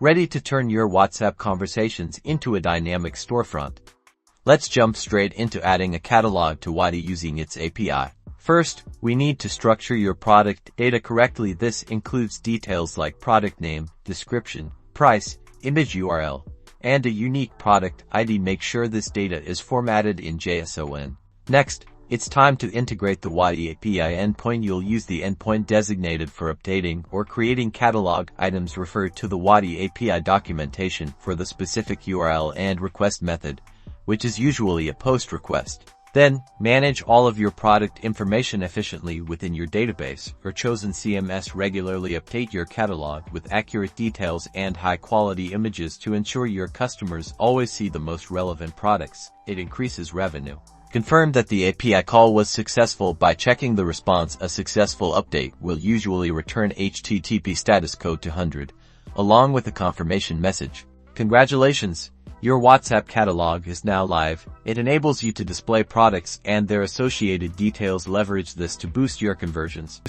ready to turn your WhatsApp conversations into a dynamic storefront. Let's jump straight into adding a catalog to Wati using its API. First, we need to structure your product data correctly. This includes details like product name, description, price, image URL, and a unique product ID. Make sure this data is formatted in JSON. Next, it's time to integrate the Wati API endpoint. You'll use the endpoint designated for updating or creating catalog items. Refer to the Wati API documentation for the specific URL and request method, which is usually a post request. Then, manage all of your product information efficiently within your database or chosen CMS. Regularly update your catalog with accurate details and high-quality images to ensure your customers always see the most relevant products. It increases revenue. Confirm that the API call was successful by checking the response. A successful update will usually return HTTP status code to 100, along with a confirmation message. Congratulations! Your WhatsApp catalog is now live. It enables you to display products and their associated details. Leverage this to boost your conversions.